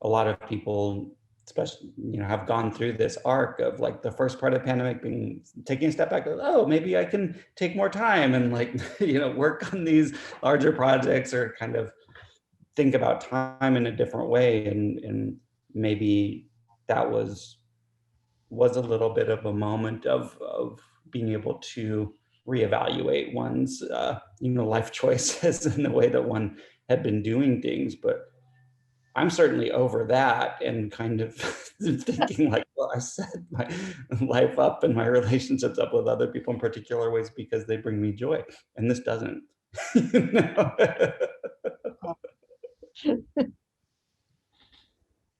a lot of people, especially, have gone through this arc of like the first part of the pandemic being taking a step back, oh, maybe I can take more time and like, work on these larger projects or kind of think about time in a different way. And maybe that was a little bit of a moment of being able to reevaluate one's life choices and the way that one had been doing things. But I'm certainly over that and kind of thinking like, well, I set my life up and my relationships up with other people in particular ways because they bring me joy, and this doesn't.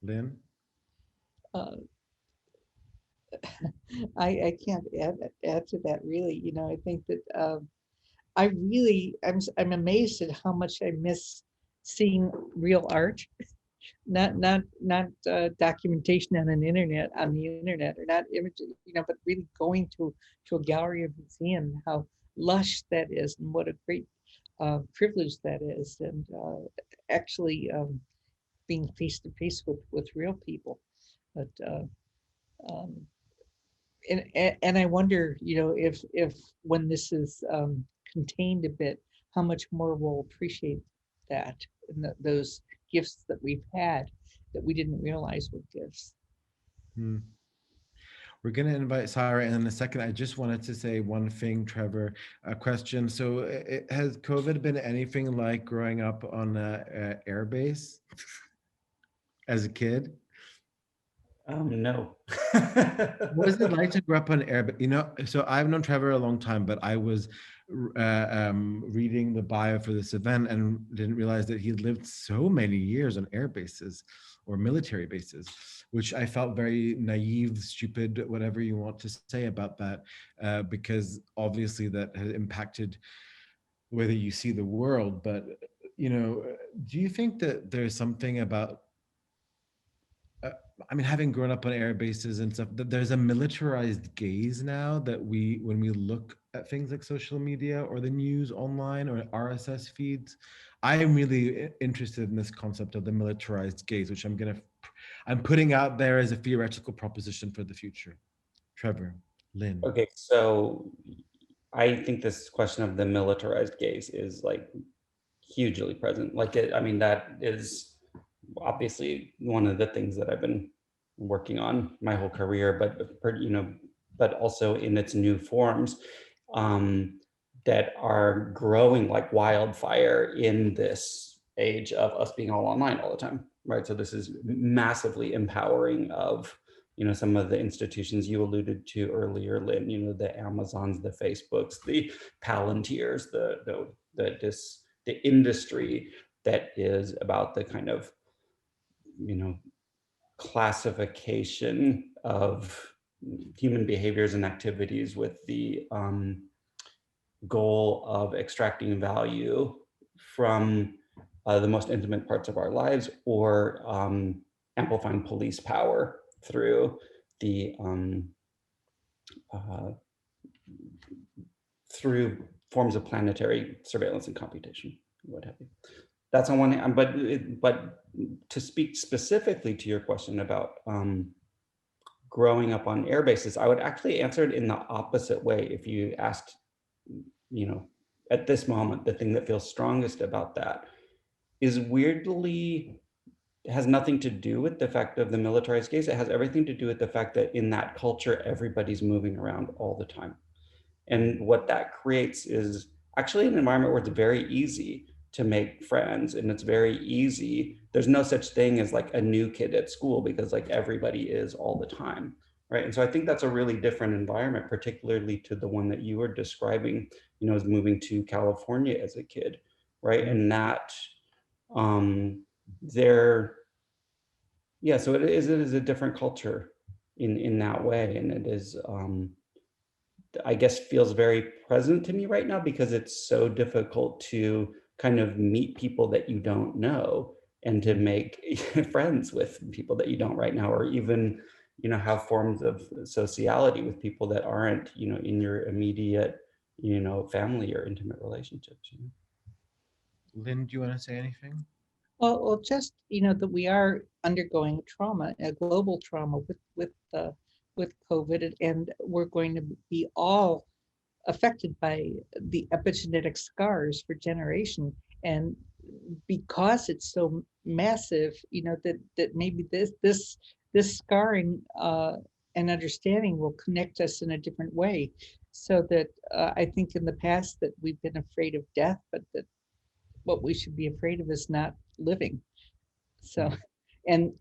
Lynn? I can't add to that really. I think that I'm amazed at how much I miss seeing real art, not documentation on the internet, or not images, but really going to a gallery or museum, how lush that is, and what a great privilege that is, and actually being face to face with real people. But and I wonder, if when this is contained a bit, how much more we'll appreciate that and those gifts that we've had that we didn't realize were gifts. We're going to invite Saira in a second. I just wanted to say one thing, Trevor, a question. So has COVID been anything like growing up on an airbase as a kid? No. What was it like to grow up on air? So I've known Trevor a long time, but I was reading the bio for this event and didn't realize that he lived so many years on air bases or military bases, which I felt very naive, stupid, whatever you want to say about that, because obviously that has impacted the way that you see the world. But, do you think that there's something about, I mean, having grown up on air bases and stuff, that there's a militarized gaze now that when we look at things like social media or the news online or RSS feeds, I'm really interested in this concept of the militarized gaze, which I'm putting out there as a theoretical proposition for the future. Trevor, Lynn. Okay, so I think this question of the militarized gaze is like hugely present. I mean, that is obviously one of the things that I've been working on my whole career, but also in its new forms that are growing like wildfire in this age of us being all online all the time, right? So this is massively empowering of, some of the institutions you alluded to earlier, Lynn, the Amazons, the Facebooks, the Palantirs, the industry that is about the kind of, classification of human behaviors and activities with the goal of extracting value from the most intimate parts of our lives, or amplifying police power through the through forms of planetary surveillance and computation, what have you. That's on one hand, but to speak specifically to your question about growing up on air bases, I would actually answer it in the opposite way. If you asked, at this moment, the thing that feels strongest about that is weirdly has nothing to do with the fact of the militarized gaze. It has everything to do with the fact that in that culture, everybody's moving around all the time. And what that creates is actually an environment where it's very easy to make friends, and it's very easy. There's no such thing as like a new kid at school, because like everybody is all the time, right? And so I think that's a really different environment, particularly to the one that you were describing, as moving to California as a kid, right? And that so it is a different culture in that way, and it is I guess feels very present to me right now, because it's so difficult to kind of meet people that you don't know and to make friends with people that you don't right now, or even, have forms of sociality with people that aren't, in your immediate, family or intimate relationships. Lynn, do you want to say anything? Well, just that we are undergoing trauma, a global trauma with COVID, and we're going to be all affected by the epigenetic scars for generation. And because it's so massive, that maybe this scarring and understanding will connect us in a different way. So that I think in the past that we've been afraid of death, but that what we should be afraid of is not living. So, and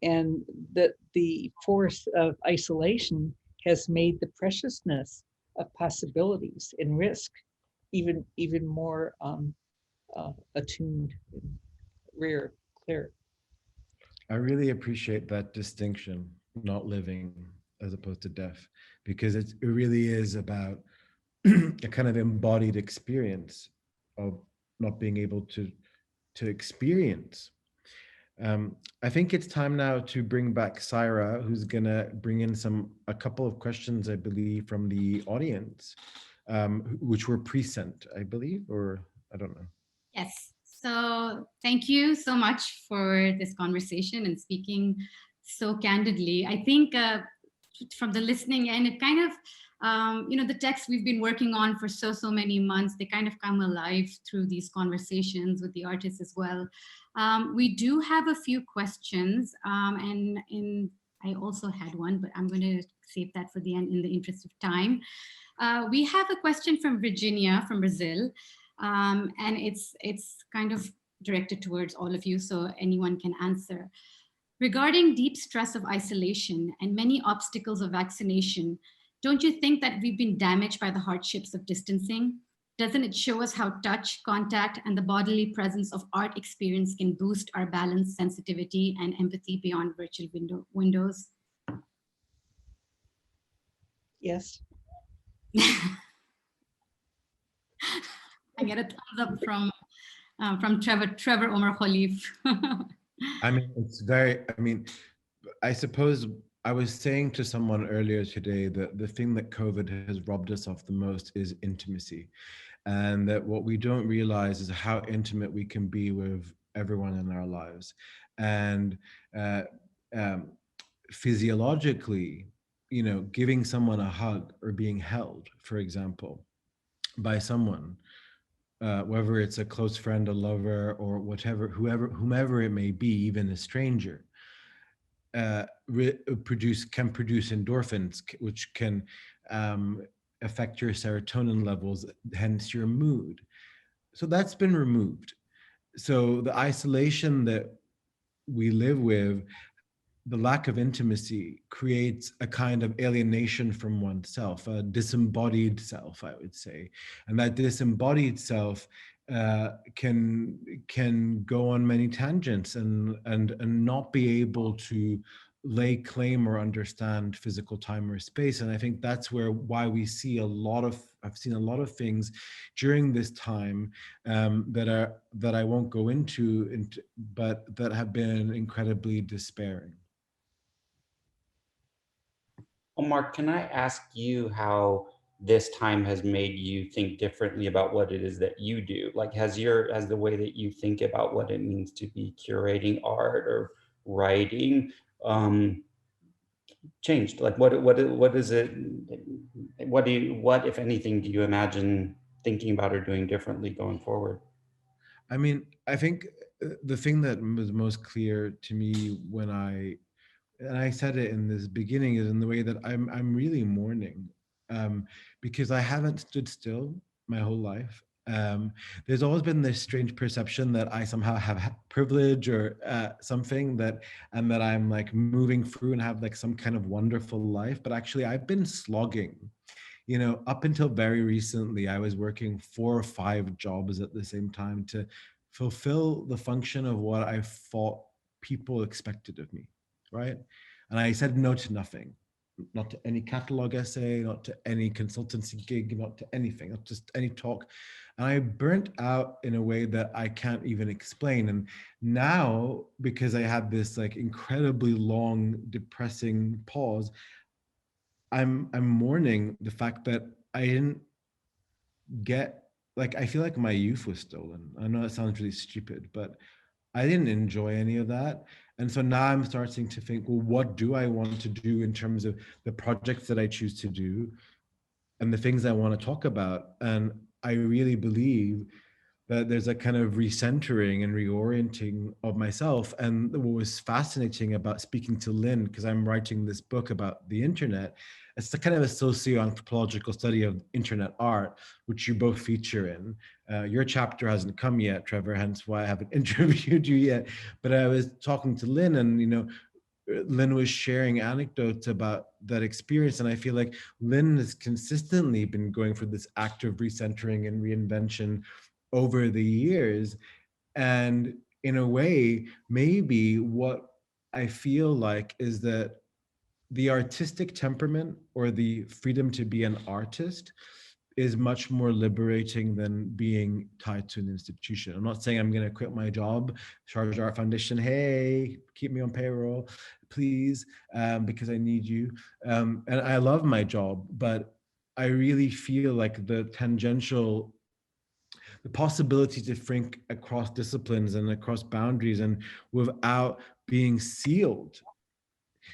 that the force of isolation has made the preciousness of possibilities and risk even more attuned, rare, clear. I really appreciate that distinction, not living as opposed to death, because it really is about a kind of embodied experience of not being able to experience. I think it's time now to bring back Saira, who's gonna bring in a couple of questions, I believe, from the audience, which were pre-sent, I believe, or I don't know. Yes. So thank you so much for this conversation and speaking so candidly. I think from the listening end, it kind of, the texts we've been working on for so many months, they kind of come alive through these conversations with the artists as well. We do have a few questions, and I also had one, but I'm going to save that for the end in the interest of time. We have a question from Virginia from Brazil. And it's kind of directed towards all of you, so anyone can answer. Regarding deep stress of isolation and many obstacles of vaccination, don't you think that we've been damaged by the hardships of distancing? doesn't it show us how touch, contact, and the bodily presence of art experience can boost our balance, sensitivity, and empathy beyond virtual windows? Yes. I get a thumbs up from Trevor Omar Kholeif. I mean, it's very, I mean, I suppose I was saying to someone earlier today that the thing that COVID has robbed us of the most is intimacy. And that what we don't realize is how intimate we can be with everyone in our lives. And uh, um, physiologically, you know, giving someone a hug or being held, for example, by someone, whether it's a close friend, a lover, or whatever, whomever it may be, even a stranger, can produce endorphins, which can affect your serotonin levels, hence your mood. So that's been removed. So the isolation that we live with, the lack of intimacy, creates a kind of alienation from oneself, a disembodied self, I would say. And that disembodied self can go on many tangents and not be able to lay claim or understand physical time or space. And I think that's why we see I've seen a lot of things during this time that I won't go into, but that have been incredibly despairing. Omar, can I ask you how this time has made you think differently about what it is that you do? Like, has the way that you think about what it means to be curating art or writing changed? Like, what is it? What, if anything, do you imagine thinking about or doing differently going forward? I mean, I think the thing that was most clear to me and I said it in this beginning, is in the way that I'm really mourning, because I haven't stood still my whole life. There's always been this strange perception that I somehow have privilege or something, and that I'm like moving through and have like some kind of wonderful life. But actually, I've been slogging. You know, up until very recently, I was working 4 or 5 jobs at the same time to fulfill the function of what I thought people expected of me, right? And I said no to nothing, not to any catalog essay, not to any consultancy gig, not to anything, not just any talk. And I burnt out in a way that I can't even explain. And now, because I had this like incredibly long, depressing pause, I'm mourning the fact that I didn't get, like, I feel like my youth was stolen. I know that sounds really stupid, but I didn't enjoy any of that. And so now I'm starting to think, well, what do I want to do in terms of the projects that I choose to do and the things I want to talk about? And I really believe that there's a kind of recentering and reorienting of myself. And what was fascinating about speaking to Lynn, because I'm writing this book about the internet, it's a kind of a socio-anthropological study of internet art, which you both feature in. Your chapter hasn't come yet, Trevor, hence why I haven't interviewed you yet. But I was talking to Lynn, and Lynn was sharing anecdotes about that experience. And I feel like Lynn has consistently been going for this active recentering and reinvention over the years. And in a way, maybe what I feel like is that the artistic temperament, or the freedom to be an artist, is much more liberating than being tied to an institution. I'm not saying I'm going to quit my job, Sharjah Art Foundation, hey, keep me on payroll, please, because I need you. And I love my job, but I really feel like the possibility to think across disciplines and across boundaries and without being sealed,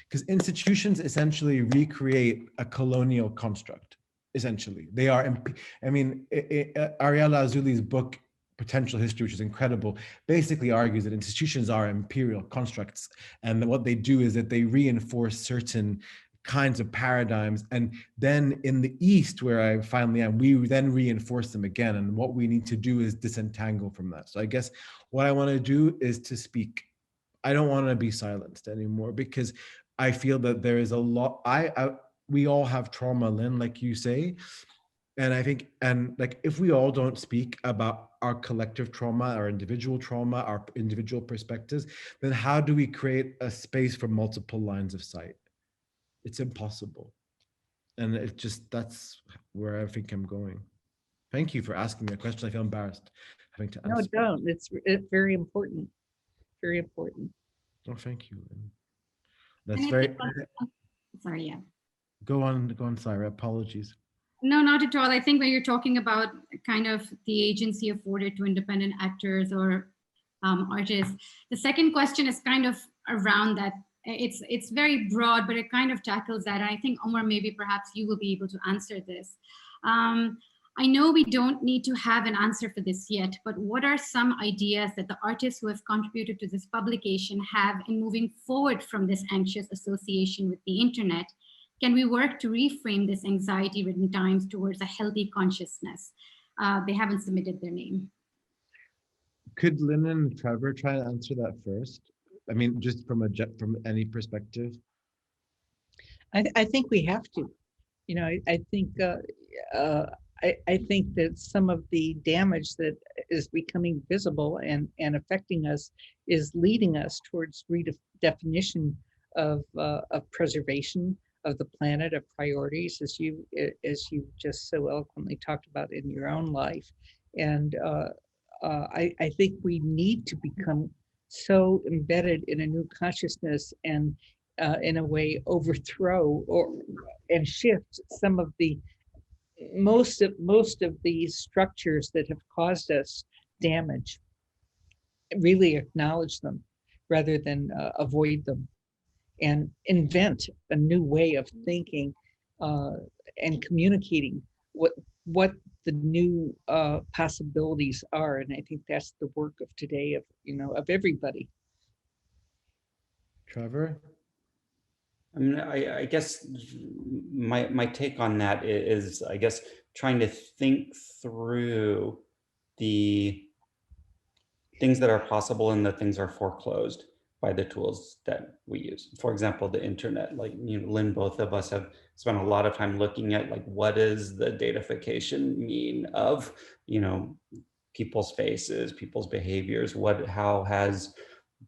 because institutions essentially recreate a colonial construct. Essentially, they are. I mean, Ariella Azuli's book Potential History, which is incredible, basically argues that institutions are imperial constructs, and what they do is that they reinforce certain kinds of paradigms, and then in the East, where I finally am, we then reinforce them again. And what we need to do is disentangle from that. So I guess what I want to do is to speak. I don't want to be silenced anymore, because I feel that there is a lot. We all have trauma, Lynn, like you say, And I think, and like, if we all don't speak about our collective trauma, our individual perspectives, then how do we create a space for multiple lines of sight? It's impossible. And it just, that's where I think I'm going. Thank you for asking me a question. I feel embarrassed having to No, answer. don't. It's very important. Very important. Oh, thank you. And that's And I very, think, sorry, yeah. go on, Saira, apologies. No, not at all. I think when you're talking about kind of the agency afforded to independent actors or artists, the second question is kind of around that. It's very broad, but it kind of tackles that. And I think, Omar, maybe perhaps you will be able to answer this. I know we don't need to have an answer for this yet, but what are some ideas that the artists who have contributed to this publication have in moving forward from this anxious association with the internet? Can we work to reframe this anxiety-ridden times towards a healthy consciousness? They haven't submitted their name. Could Lynn and Trevor try to answer that first? I mean, just from any perspective. I think we have to. You know, I think I think that some of the damage that is becoming visible and affecting us is leading us towards redefinition of preservation of the planet, of priorities, as you just so eloquently talked about in your own life. And I think we need to become so embedded in a new consciousness and in a way overthrow and shift some of the most of these structures that have caused us damage, really acknowledge them rather than avoid them, and invent a new way of thinking and communicating what the new possibilities are. And I think that's the work of today, of everybody. Trevor? I mean, I guess my take on that is, I guess, trying to think through the things that are possible and the things are foreclosed by the tools that we use. For example, the internet, like, Lynn, both of us have spent a lot of time looking at, like, what does the datafication mean of, people's faces, people's behaviors, how has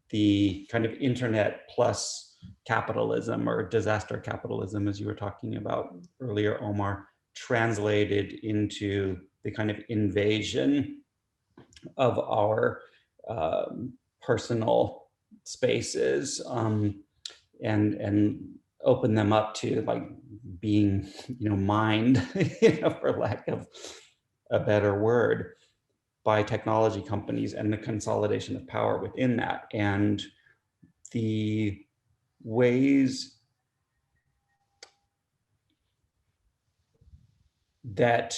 the kind of internet plus capitalism, or disaster capitalism, as you were talking about earlier, Omar, translated into the kind of invasion of our personal spaces, and open them up to, like, being mined, for lack of a better word, by technology companies, and the consolidation of power within that, and the ways that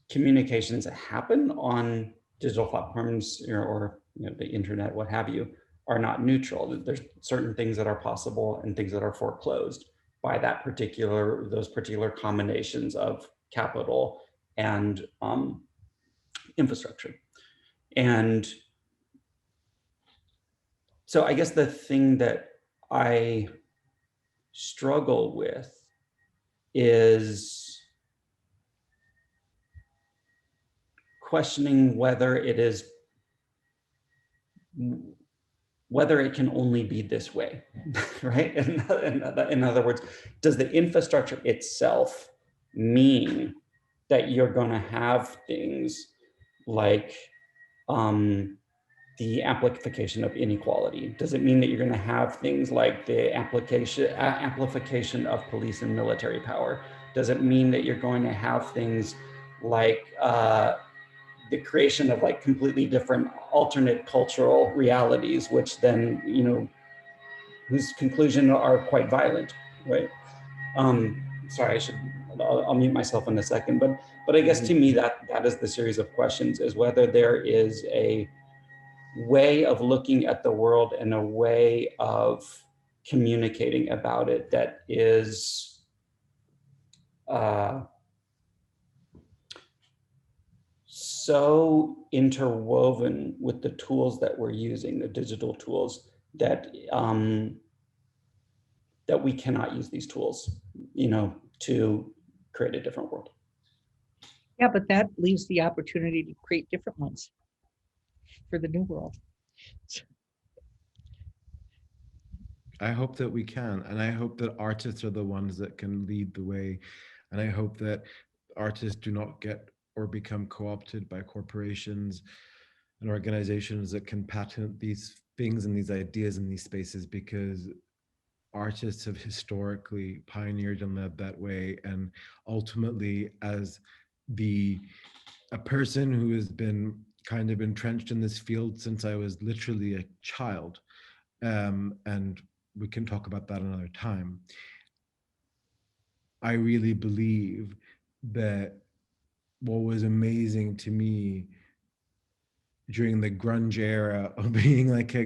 communications happen on digital platforms, or the internet, what have you, are not neutral. There's certain things that are possible and things that are foreclosed by those particular combinations of capital and infrastructure. And so I guess the thing that I struggle with is questioning whether it can only be this way, right? In other words, does the infrastructure itself mean that you're going to have things like the amplification of inequality? Does it mean that you're going to have things like the amplification of police and military power? Does it mean that you're going to have things like the creation of, like, completely different alternate cultural realities, which then, whose conclusion are quite violent, right? Sorry, I'll mute myself in a second, but I guess to me that is the series of questions, is whether there is a way of looking at the world and a way of communicating about it that is so interwoven with the tools that we're using, the digital tools, that that we cannot use these tools, to create a different world. Yeah, but that leaves the opportunity to create different ones for the new world. I hope that we can, and I hope that artists are the ones that can lead the way, and I hope that artists do not get or become co-opted by corporations and organizations that can patent these things and these ideas in these spaces, because artists have historically pioneered and led that way. And ultimately, as a person who has been kind of entrenched in this field since I was literally a child, and we can talk about that another time, I really believe that what was amazing to me during the grunge era of being like a,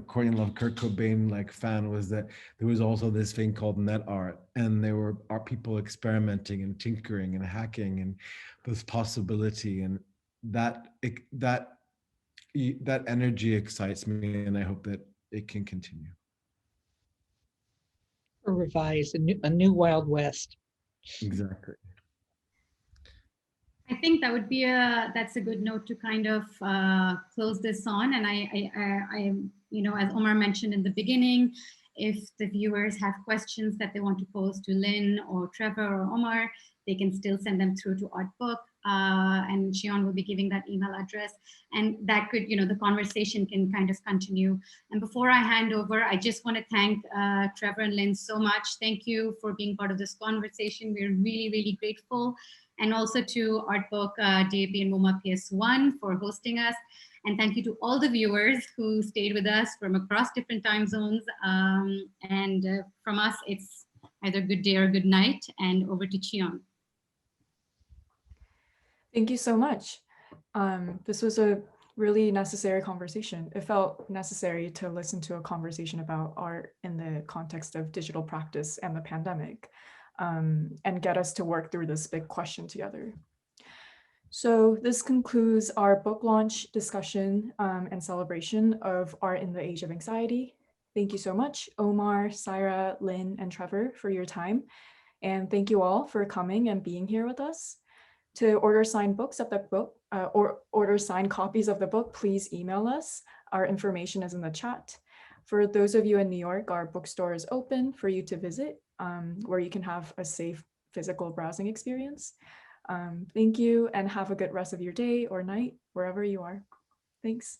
Courtney Love, Kurt Cobain like fan, was that there was also this thing called net art, and there were art people experimenting and tinkering and hacking, and this possibility, and that energy excites me, and I hope that it can continue. Or revise a new Wild West. Exactly. I think that would be that's a good note to kind of close this on. And I, as Omar mentioned in the beginning, if the viewers have questions that they want to pose to Lynn or Trevor or Omar, they can still send them through to Artbook, and Xion will be giving that email address, and that could, the conversation can kind of continue. And before I hand over, I just want to thank Trevor and Lynn so much. Thank you for being part of this conversation. We're really, really grateful. And also to Artbook DAP and MoMA PS1 for hosting us. And thank you to all the viewers who stayed with us from across different time zones. From us, it's either good day or good night. And over to Xion. Thank you so much. This was a really necessary conversation. It felt necessary to listen to a conversation about art in the context of digital practice and the pandemic, and get us to work through this big question together. So this concludes our book launch discussion and celebration of Art in the Age of Anxiety. Thank you so much, Omar, Saira, Lynn, and Trevor, for your time. And thank you all for coming and being here with us. To order signed books of the book or order signed copies of the book, please email us. Our information is in the chat. For those of you in New York, our bookstore is open for you to visit, where you can have a safe physical browsing experience. Thank you, and have a good rest of your day or night, wherever you are. Thanks.